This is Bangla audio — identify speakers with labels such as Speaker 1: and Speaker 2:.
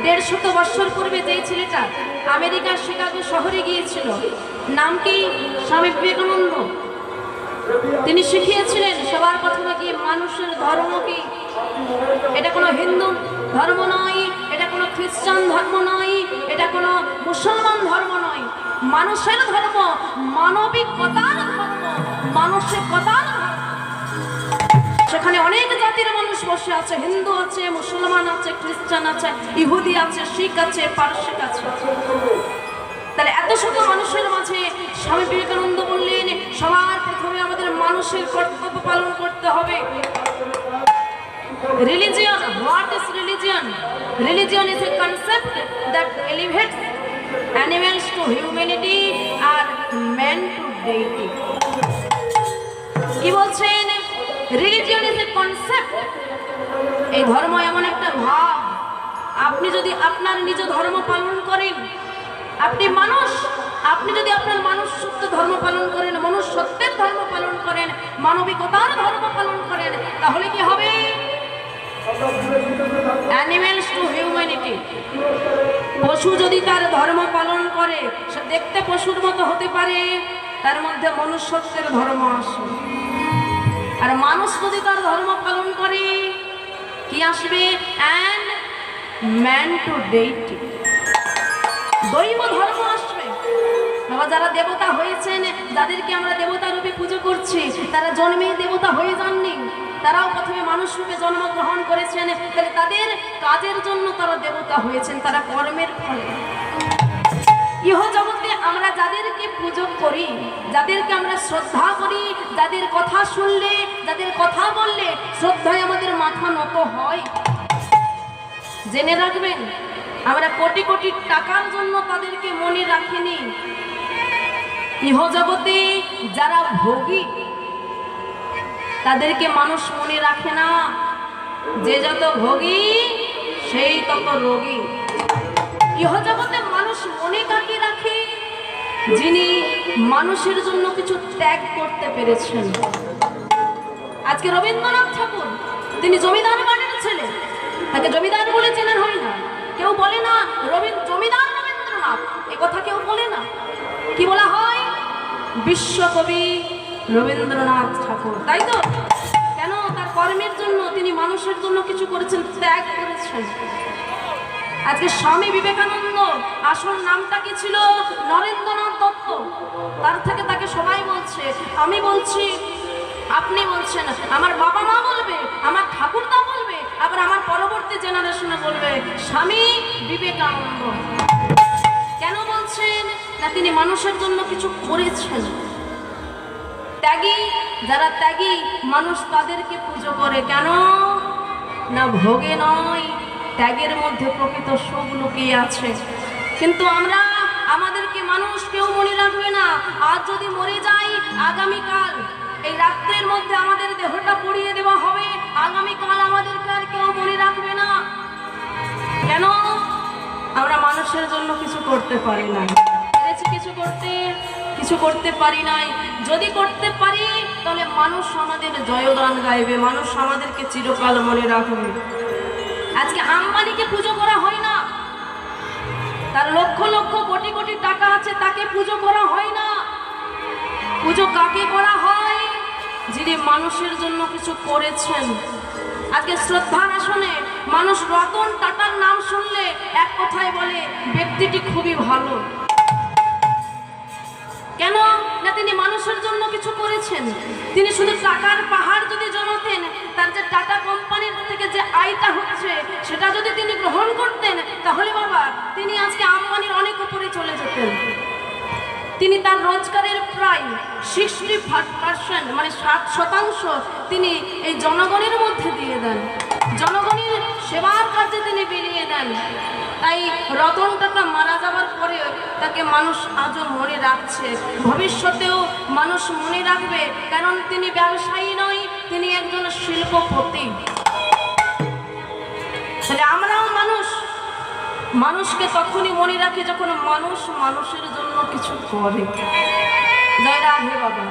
Speaker 1: 150 বছর পূর্বে যেই ছেলেটা আমেরিকার শিকাগো শহরে গিয়েছিল, নাম কি? স্বামী বিবেকানন্দ। তিনি শিখিয়েছিলেন সবার প্রথমে কি মানুষের ধর্ম কি। এটা কোনো হিন্দু ধর্ম নয়, এটা কোনো খ্রিস্টান ধর্ম নয়, এটা কোনো মুসলমান ধর্ম নয়। মানুষের ধর্ম, মানবিকতার ধর্ম, মানসিকতার ধর্ম। সেখানে অনেক জাতির মানুষ বসে আছে, হিন্দু আছে, মুসলমান আছে, খ্রিস্টান আছে, ইহুদি আছে, শিখ আছে, পারসিক আছে। তাহলে এত শত মানুষের মাঝে স্বামী বিবেকানন্দ বললেন সবার প্রথমে আমাদের মানুষের কর্তব্য পালন করতে হবে। Religion, what is religion? Religion is a concept that elevates animals to humanity and man to deity. কি বলছেন? Religion is a concept. এই ধর্ম এমন একটা ভাব, আপনি যদি আপনার নিজ ধর্ম পালন করেন, আপনি মানুষ, আপনি যদি আপনার মানুষ সত্য ধর্ম পালন করেন, মনুষ্যত্বের ধর্ম পালন করেন, মানবিকতার ধর্ম পালন করেন, তাহলে কি হবে? Animals to humanity. পশু যদি তার ধর্ম পালন করে, সে দেখতে পশুর মতো হতে পারে, তার মধ্যে মনুষ্যত্বের ধর্ম আসে। আর মানুষ যদি তার ধর্ম পালন করে, কি আসবে? অ্যান্ড ম্যান টু ডেইটি, দৈব ধর্ম আসবে। বাবা, যারা দেবতা হয়েছেন, যাদেরকে আমরা দেবতা রূপে পুজো করছি, তারা জন্মে দেবতা হয়ে যাননি, তারাও প্রথমে মানুষ রূপে জন্মগ্রহণ করেছেন। তাহলে তাদের কাজের জন্য তারা দেবতা হয়েছেন, তারা কর্মের ফলে। ইহ জগতে আমরা যাদেরকে পুজো করি, যাদেরকে আমরা শ্রদ্ধা করি, যাদের কথা শুনলে, যাদের কথা বললে শ্রদ্ধায় আমাদের মাথা নত হয়, জেনে রাখবেন আমরা কোটি কোটি টাকার জন্য তাদেরকে মনে রাখিনি। ইহ জগতে যারা ভোগী, তাদেরকে মানুষ মনে রাখে না। যে যত ভোগী সেই তত রোগী। ইহ জগতে মানুষ মনে কাকে রাখে? যিনি মানুষের জন্য কিছু ত্যাগ করতে পেরেছেন। আজকে রবীন্দ্রনাথ ঠাকুর, তিনি জমিদার বাড়ির ছেলে, তাকে জমিদার বলে চেনা হয় না। কেউ বলে না জমিদার রবীন্দ্রনাথ, এ কথা কেউ বলে না। কি বলা হয়? বিশ্বকবি রবীন্দ্রনাথ ঠাকুর, তাই তো? কেন? তার কর্মের জন্য তিনি মানুষের জন্য কিছু করেছেন, ত্যাগ করেছেন। আজকে স্বামী বিবেকানন্দ আসল নামটা কি ছিল? নরেন্দ্রনাথ দত্ত। তার থেকে তাকে সবাই বলছে, আমি বলছি, আপনি বলছেন, আমার বাবা মা বলবে, আমার ঠাকুরদা বলবে, আবার আমার পরবর্তী জেনারেশনে বলবে স্বামী বিবেকানন্দ। কেন বলছেন? না, তিনি মানুষের জন্য কিছু করেছেন। ত্যাগী, যারা ত্যাগী মানুষ তাদেরকে পুজো করে। কেন? না, ভোগে নয়, ত্যাগের মধ্যে প্রকৃত সুখ লুকিয়ে আছে। কিন্তু আমরা, আমাদেরকে মানুষ কেউ মনে রাখবে না। আজ যদি মরে যাই, আগামীকাল এই রাত্রের মধ্যে আমাদের দেহটা পুড়িয়ে দেওয়া হবে, আগামীকাল আমাদেরকে আর কেউ মনে রাখবে না। কেন? আমরা মানুষের জন্য কিছু করতে পারি না। পেরেছি কিছু করতে পারি নাই। যদি করতে পারি তাহলে মানুষ আমাদের জয়গান গাইবে, মানুষ আমাদেরকে চিরকাল মনে রাখবে। আজকে আম্বানিকে পুজো করা হয় না, তার লক্ষ লক্ষ কোটি কোটি টাকা আছে, তাকে পুজো করা হয় না। পুজো কাকে করা হয়? যিনি মানুষের জন্য কিছু করেছেন। আজকে শ্রদ্ধার আসনে মানুষ রতন টাটার নাম শুনলে এক কথায় বলে ব্যক্তিটি খুবই ভালো। কেন? না, তিনি মানুষের জন্য কিছু করেছেন। তিনি শুধু টাকার পাহাড় যদি জমাতেন, তার যে টাটা কোম্পানির থেকে যে আয়টা হচ্ছে সেটা যদি তিনি গ্রহণ করতেন, তাহলে বাবা তিনি আজকে আম্বানির অনেক উপরে চলে যেতেন। তিনি তার রোজগারের প্রায় 60% মানে 60% তিনি এই জনগণের মধ্যে দিয়ে দেন, জনগণের সেবার কাজে তিনি বিলিয়ে দেন। তাই রতন টাটা মারা যাওয়ার পরে তাকে মানুষ আজও মনে রাখছে, ভবিষ্যতেও মানুষ মনে রাখবে। কারণ তিনি ব্যবসায়ী নয়, তিনি একজন শিল্পপতি। তাহলে আমরাও মানুষ, মানুষকে তখনই মনে রাখি যখন মানুষ মানুষের জন্য কিছু করে। জয় রাধে বাবা।